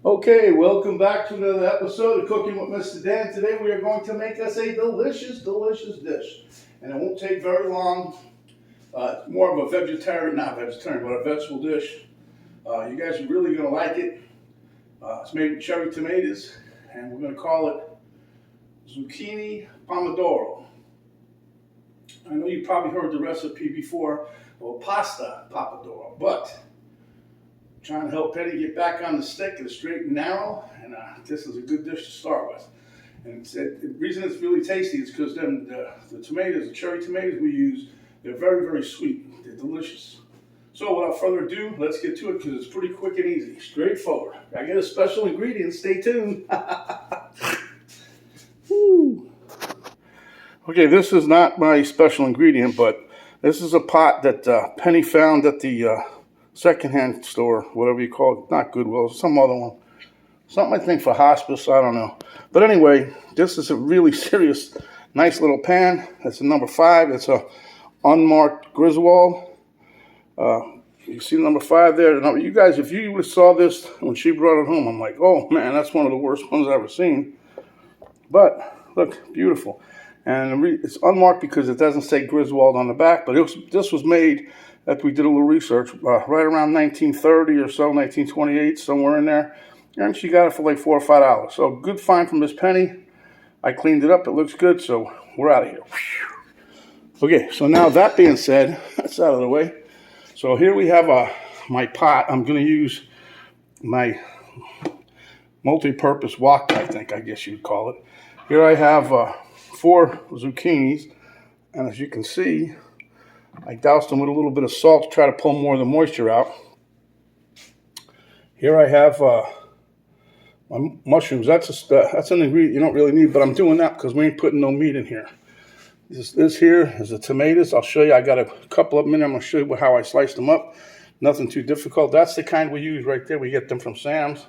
Okay, welcome back to another episode of Cooking with Mr. Dan. Today we are going to make us a delicious, delicious dish. And it won't take very long. It's more of a not vegetarian, but a vegetable dish. You guys are really going to like it. It's made with cherry tomatoes, and we're going to call it Zucchini Pomodoro. I know you probably heard the recipe before, or pasta Pomodoro, but trying to help Penny get back on the stick and straight and narrow, and this is a good dish to start with. And the reason it's really tasty is because the tomatoes, the cherry tomatoes we use, they're very, very sweet. They're delicious. So without further ado, let's get to it because it's pretty quick and easy, straightforward. I get a special ingredient. Stay tuned. Woo. Okay, this is not my special ingredient, but this is a pot that Penny found at the secondhand store, whatever you call it, not Goodwill, some other one. Something I think for hospice, I don't know. But anyway, this is a really serious, nice little pan. It's a number 5. It's a unmarked Griswold. You see number 5 there. Now, you guys, if you saw this when she brought it home, I'm like, oh man, that's one of the worst ones I've ever seen. But look, beautiful. And it's unmarked because it doesn't say Griswold on the back, but this was made after we did a little research, right around 1930 or so, 1928, somewhere in there. And she got it for like $4 or $5. So good find from Miss Penny. I cleaned it up. It looks good. So we're out of here. Okay, so now that being said, that's out of the way. So here we have my pot. I'm going to use my multi-purpose wok, I guess you'd call it. Here I have 4 zucchinis. And as you can see, I doused them with a little bit of salt to try to pull more of the moisture out. Here I have my mushrooms. That's an ingredient you don't really need, but I'm doing that because we ain't putting no meat in here. This here is the tomatoes. I'll show you. I got a couple of them in there. I'm going to show you how I sliced them up. Nothing too difficult. That's the kind we use right there. We get them from Sam's.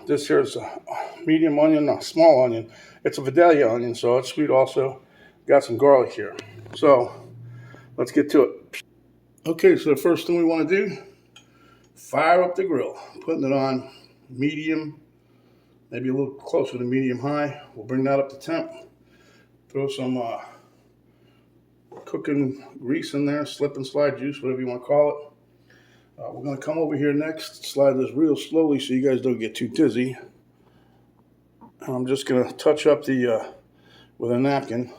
This here is a medium onion, a small onion. It's a Vidalia onion, so it's sweet also. Got some garlic here. So let's get to it. Okay, so the first thing we want to do, fire up the grill. Putting it on medium, maybe a little closer to medium high. We'll bring that up to temp. Throw some cooking grease in there, slip and slide juice, whatever you want to call it. We're going to come over here next, slide this real slowly so you guys don't get too dizzy. And I'm just going to touch up with a napkin.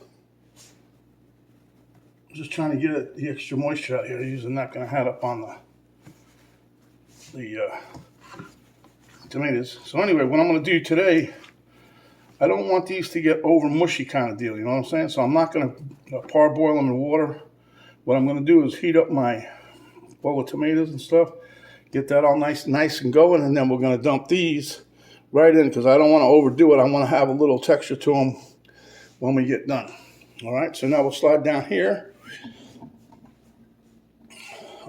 I'm just trying to get the extra moisture out here. I use the napkin I had up on the tomatoes. So anyway, what I'm going to do today, I don't want these to get over mushy kind of deal, you know what I'm saying? So I'm not going to parboil them in water. What I'm going to do is heat up my bowl of tomatoes and stuff, get that all nice and going, and then we're going to dump these right in because I don't want to overdo it. I want to have a little texture to them when we get done. All right, so now we'll slide down here.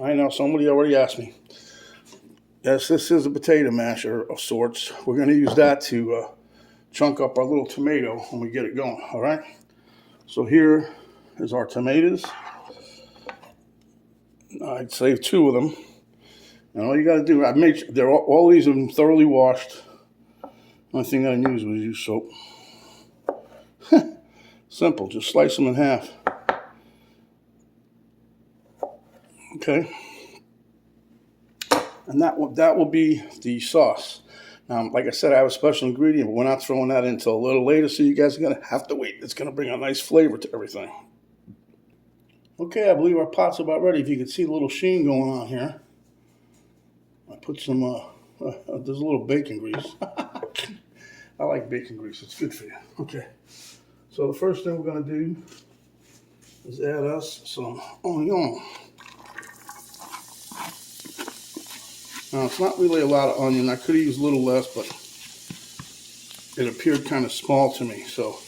I know somebody already asked me. Yes, this is a potato masher of sorts. We're going to use that to chunk up our little tomato when we get it going, all right? So here is our tomatoes. I'd save 2 of them. And all you got to do, I made sure all these are thoroughly washed. Only thing I used was use soap. Simple, just slice them in half. Okay. And that will be the sauce. Now, like I said, I have a special ingredient, but we're not throwing that in until a little later, so you guys are going to have to wait. It's going to bring a nice flavor to everything. Okay, I believe our pot's about ready. If you can see the little sheen going on here. I put some, there's a little bacon grease. I like bacon grease. It's good for you. Okay. So the first thing we're going to do is add us some onion. Now, it's not really a lot of onion. I could have used a little less, but it appeared kind of small to me, so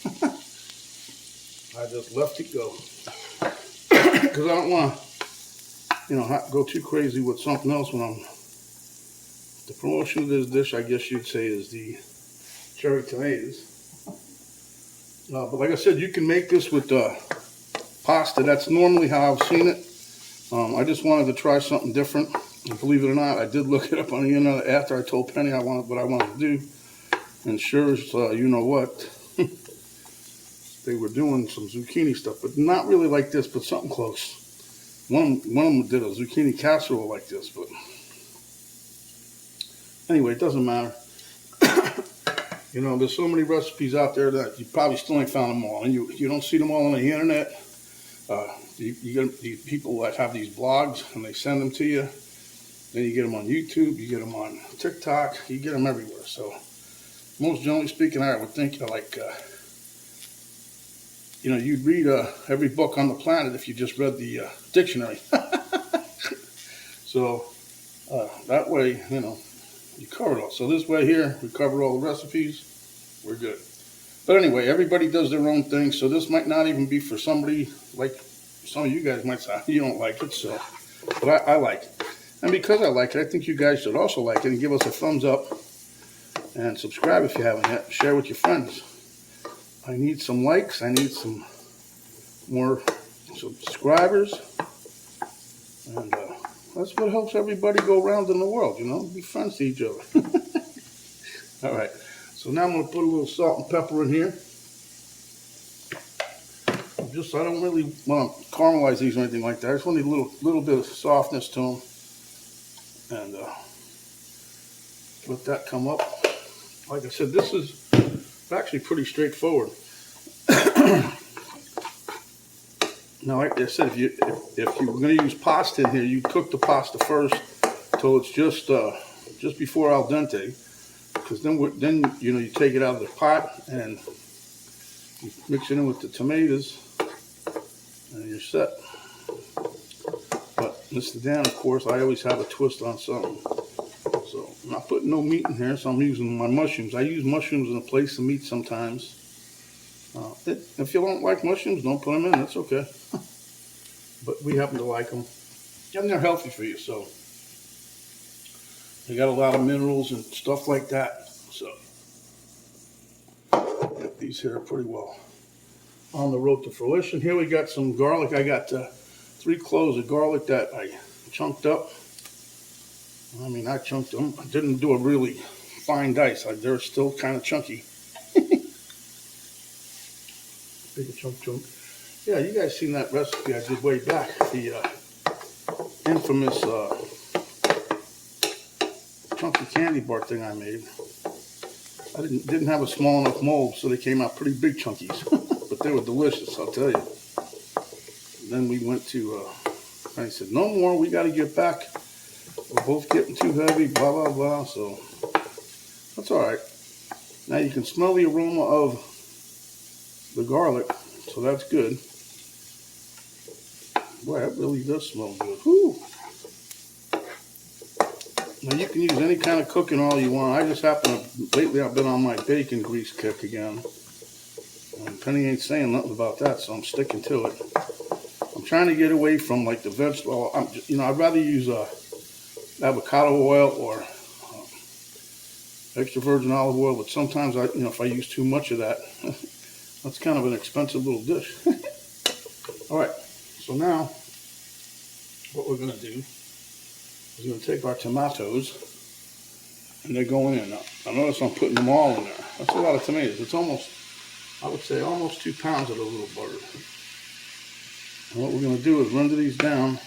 I just left it go. Because I don't want to, go too crazy with something else when I'm... The promotion of this dish, I guess you'd say, is the cherry tomatoes. But like I said, you can make this with pasta. That's normally how I've seen it. I just wanted to try something different. And believe it or not, I did look it up on the internet after I told Penny what I wanted to do. And sure as you know what, they were doing some zucchini stuff, but not really like this, but something close. One of them did a zucchini casserole like this, but anyway, it doesn't matter. You know, there's so many recipes out there that you probably still ain't found them all, and you don't see them all on the internet. You get these people that have these blogs, and they send them to you. Then you get them on YouTube, you get them on TikTok, you get them everywhere. So, most generally speaking, I would think you know, you'd read every book on the planet if you just read the dictionary. So that way, you know, you cover it all. So this way here, we covered all the recipes. We're good. But anyway, everybody does their own thing. So this might not even be for somebody like some of you guys might say you don't like it. So, but I like it. And because I like it, I think you guys should also like it and give us a thumbs up and subscribe if you haven't yet. Share with your friends. I need some likes. I need some more subscribers. And that's what helps everybody go around in the world, you know, be friends to each other. All right, so now I'm going to put a little salt and pepper in here. I don't really want to caramelize these or anything like that. I just want a little bit of softness to them. And let that come up. Like I said, this is actually pretty straightforward. Now, like I said, if you were going to use pasta in here, you cook the pasta first till it's just before al dente, because then you know you take it out of the pot and you mix it in with the tomatoes, and you're set. But Mr. Dan, of course, I always have a twist on something. So I'm not putting no meat in here, so I'm using my mushrooms. I use mushrooms in place of meat sometimes. If you don't like mushrooms, don't put them in. That's okay. But we happen to like them. And they're healthy for you, so they got a lot of minerals and stuff like that. So get these here pretty well on the road to fruition. Here we got some garlic. I got 3 cloves of garlic that I chunked up. I mean, I chunked them. I didn't do a really fine dice. They're still kind of chunky. Big chunk. Yeah, you guys seen that recipe I did way back. The infamous chunky candy bar thing I made. I didn't have a small enough mold, so they came out pretty big chunkies. But they were delicious, I'll tell you. And then we went to, I said, no more, we got to get back. We're both getting too heavy, blah, blah, blah. So that's all right. Now you can smell the aroma of the garlic, so that's good. Boy, that really does smell good. Whew. Now you can use any kind of cooking oil you want. I just happen to, lately I've been on my bacon grease kick again. And Penny ain't saying nothing about that, so I'm sticking to it. I'm trying to get away from like the vegetable. I'd rather use avocado oil or extra virgin olive oil, but sometimes if I use too much of that, that's kind of an expensive little dish. All right, so now what we're going to do is we're going to take our tomatoes, and they're going in. Now notice I'm putting them all in there. That's a lot of tomatoes. It's almost, I would say, almost 2 pounds of the little butter. And what we're going to do is render these down,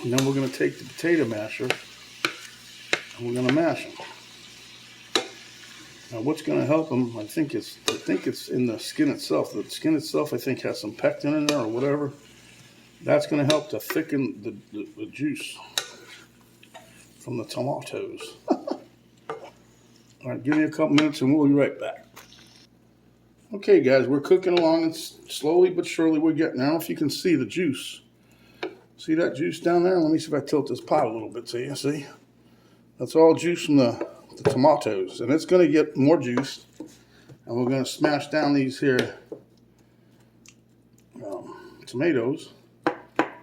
and then we're going to take the potato masher, and we're going to mash them. Now, what's going to help them? I think it's in the skin itself. The skin itself, I think, has some pectin in there or whatever. That's going to help to thicken the juice from the tomatoes. All right, give me a couple minutes and we'll be right back. Okay, guys, we're cooking along, and slowly but surely we're getting there. I don't know if you can see the juice. See that juice down there? Let me see if I tilt this pot a little bit so you see. That's all juice from the tomatoes, and it's going to get more juice, and we're going to smash down these here tomatoes.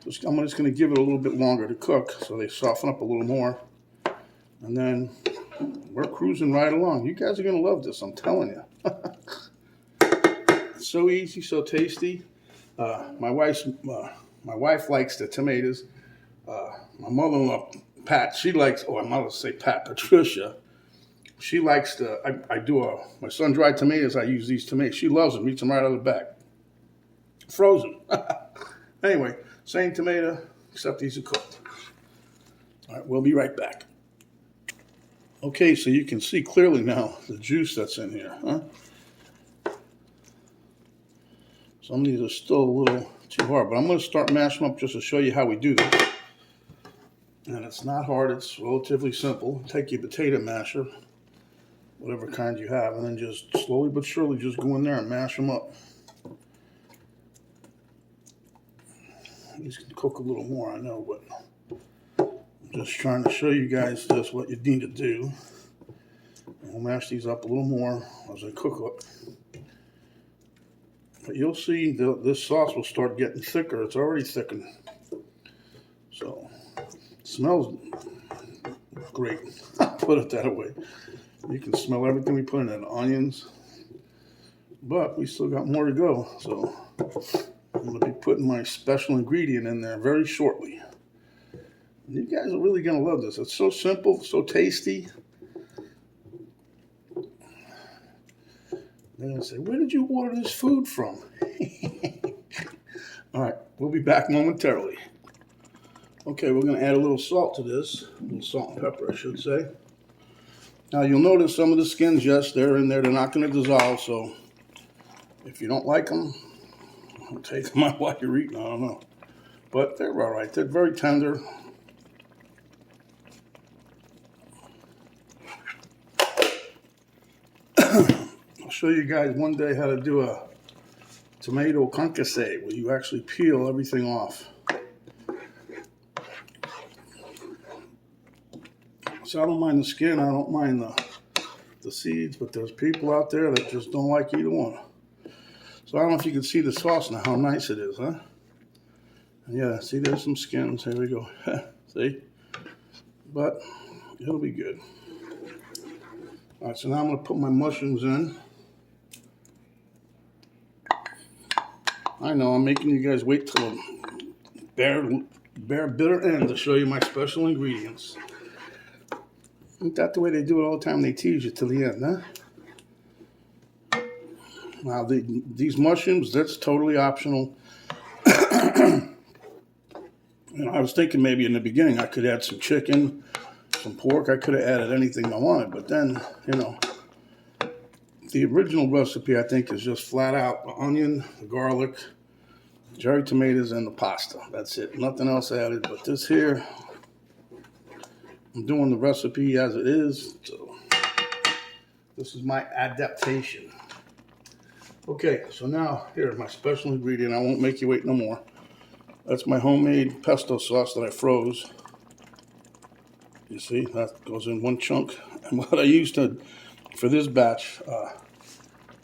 I'm just going to give it a little bit longer to cook so they soften up a little more, and then we're cruising right along. You guys are going to love this, I'm telling you. It's so easy, so tasty. My wife likes the tomatoes. My mother-in-law, Pat, she likes, oh, I'm going to say Pat, Patricia. She likes to, I do my sun-dried tomatoes, I use these tomatoes. She loves them, eats them right out of the bag. Frozen. Anyway, same tomato, except these are cooked. All right, we'll be right back. Okay, so you can see clearly now the juice that's in here, huh? Some of these are still a little too hard, but I'm going to start mashing them up just to show you how we do this. And it's not hard, it's relatively simple. Take your potato masher, whatever kind you have, and then just slowly but surely just go in there and mash them up. These can cook a little more, I know, but I'm just trying to show you guys just what you need to do. We'll mash these up a little more as I cook up. But you'll see this sauce will start getting thicker. It's already thickened. So, it smells great. Put it that way. You can smell everything we put in it, onions. But we still got more to go. So, I'm going to be putting my special ingredient in there very shortly. And you guys are really going to love this. It's so simple, so tasty. They're going to say, where did you order this food from? All right, we'll be back momentarily. Okay, we're going to add a little salt to this. A little salt and pepper, I should say. Now, you'll notice some of the skins, yes, they're in there. They're not going to dissolve, so if you don't like them, take them out while you're eating. I don't know. But they're all right. They're very tender. I'll show you guys one day how to do a tomato concasse where you actually peel everything off. So I don't mind the skin, I don't mind the seeds, but there's people out there that just don't like either one. So I don't know if you can see the sauce now, how nice it is, huh? Yeah, see, there's some skins. Here we go. See? But it'll be good. All right, so now I'm going to put my mushrooms in. I know, I'm making you guys wait till the bare bitter end to show you my special ingredients. Isn't that the way they do it all the time? They tease you till the end, huh? Now, these mushrooms, that's totally optional. I was thinking maybe in the beginning I could add some chicken, some pork. I could have added anything I wanted, but then, the original recipe, I think, is just flat out the onion, the garlic, cherry tomatoes, and the pasta. That's it. Nothing else added. But this here, I'm doing the recipe as it is. So this is my adaptation. Okay, so now here's my special ingredient. I won't make you wait no more. That's my homemade pesto sauce that I froze. You see, that goes in one chunk. And what I used for this batch,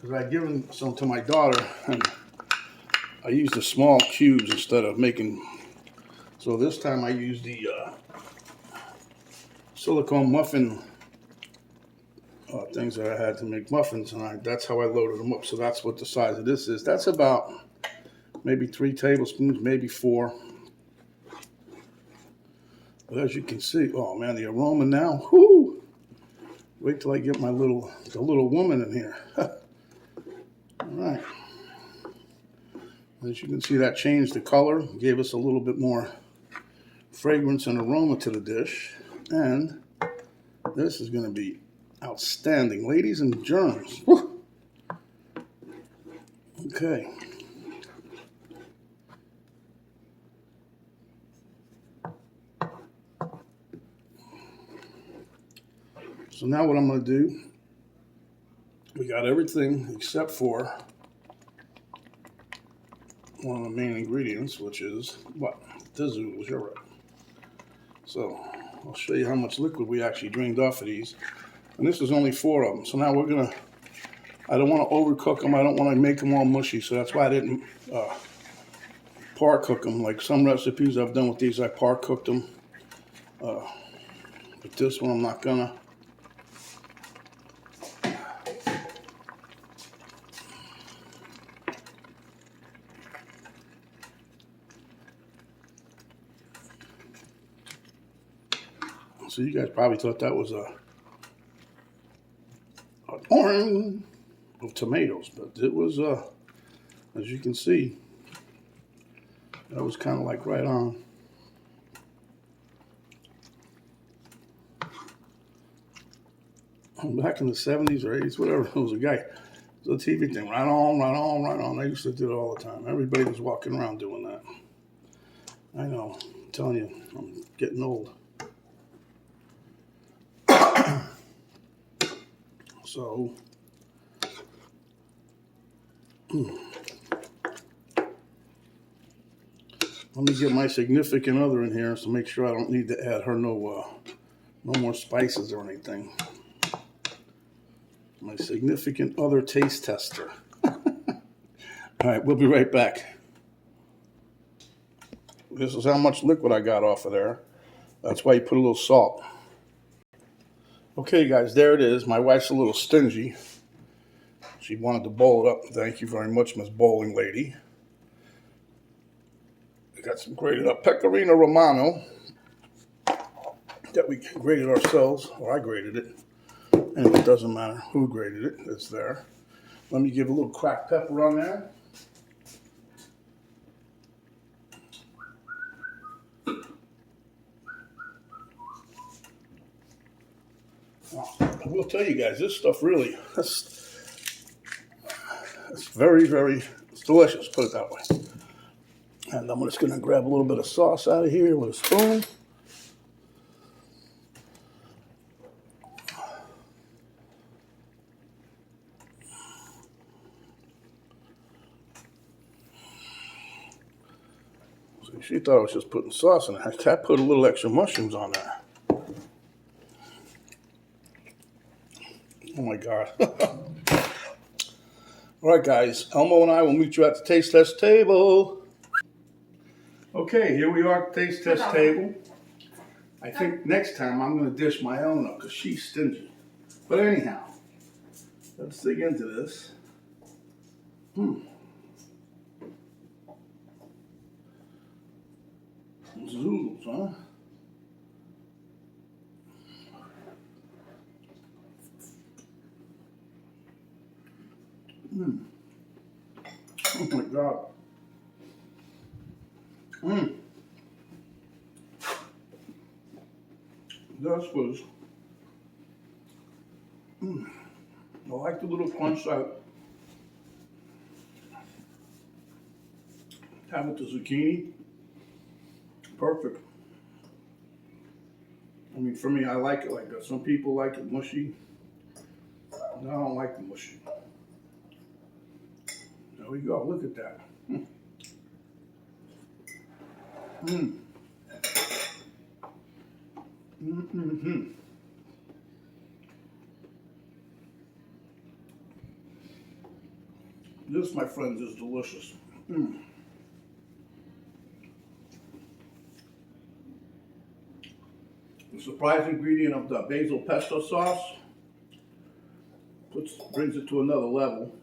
because I'd given some to my daughter, and I used the small cubes instead of making. So this time I used the silicone muffin things that I had to make muffins, and that's how I loaded them up. So that's what the size of this is. That's about maybe 3 tablespoons, maybe 4. But as you can see, oh man, the aroma now, whoo! Wait till I get the little woman in here. All right. As you can see, that changed the color, gave us a little bit more fragrance and aroma to the dish. And this is going to be outstanding, ladies and germs. Woo! Okay. So now what I'm going to do, we got everything except for one of the main ingredients, which is what? The Zoodles, you're right. So I'll show you how much liquid we actually drained off of these. And this is only 4 of them. So now we're going to, I don't want to overcook them. I don't want to make them all mushy. So that's why I didn't par cook them. Like some recipes I've done with these, I par cooked them. But this one I'm not gonna. So you guys probably thought that was an orange of tomatoes, but it was, as you can see, that was kind of like right on. Back in the 70s or 80s, whatever, it was a guy, it was a TV thing, right on, right on, right on. They used to do it all the time. Everybody was walking around doing that. I know, I'm telling you, I'm getting old. So, let me get my significant other in here to make sure I don't need to add her no more spices or anything. My significant other taste tester. All right, we'll be right back. This is how much liquid I got off of there. That's why you put a little salt. Okay, guys, there it is. My wife's a little stingy. She wanted to bowl it up. Thank you very much, Miss Bowling Lady. I got some grated up Pecorino Romano that we grated ourselves, or I grated it. Anyway, it doesn't matter who grated it. It's there. Let me give a little cracked pepper on there. I will tell you guys, this stuff really, it's very, very, it's delicious, put it that way. And I'm just going to grab a little bit of sauce out of here with a spoon. So she thought I was just putting sauce in it. I put a little extra mushrooms on there. Oh my God. All right, guys, Elmo and I will meet you at the taste test table. Okay, here we are at the taste test table. I think next time I'm going to dish my own up because she's stingy. But anyhow, let's dig into this. Zoodles, huh? Oh my God. This was, I like the little crunch out. Have it the zucchini. Perfect. I mean, for me, I like it like that. Some people like it mushy. I don't like the mushy. There we go. Look at that. This, my friends, is delicious. The surprise ingredient of the basil pesto sauce brings it to another level.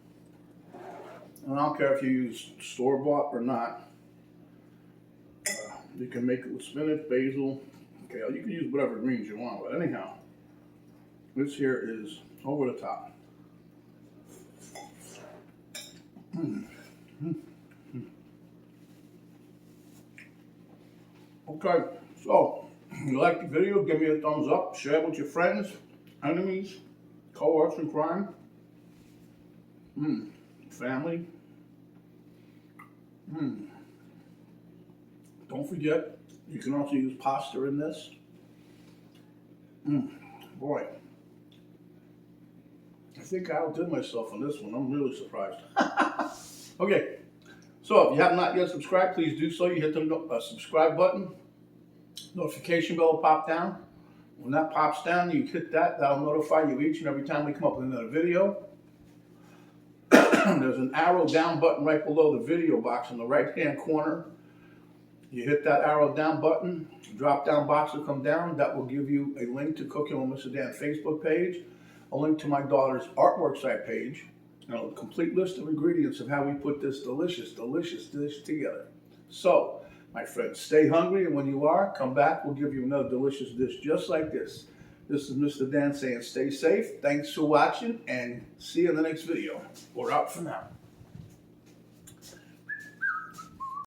And I don't care if you use store-bought or not. You can make it with spinach, basil. Okay, you can use whatever greens you want, but anyhow, this here is over the top. Okay, so if you like the video, give me a thumbs up, share it with your friends, enemies, cohorts in crime, family. Don't forget, you can also use pasta in this. Boy, I think I outdid myself on this one. I'm really surprised. Okay, so if you have not yet subscribed, please do so. You hit the subscribe button. Notification bell will pop down. When that pops down, you hit that. That'll notify you each and every time we come up with another video. There's an arrow down button right below the video box in the right-hand corner. You hit that arrow down button, drop down box will come down. That will give you a link to Cooking with Mr. Dan Facebook page, a link to my daughter's artwork site page, and a complete list of ingredients of how we put this delicious, delicious dish together. So, My friends, stay hungry, and when you are, come back. We'll give you another delicious dish just like this. This is Mr. Dan saying stay safe. Thanks for watching, and see you in the next video. We're out for now.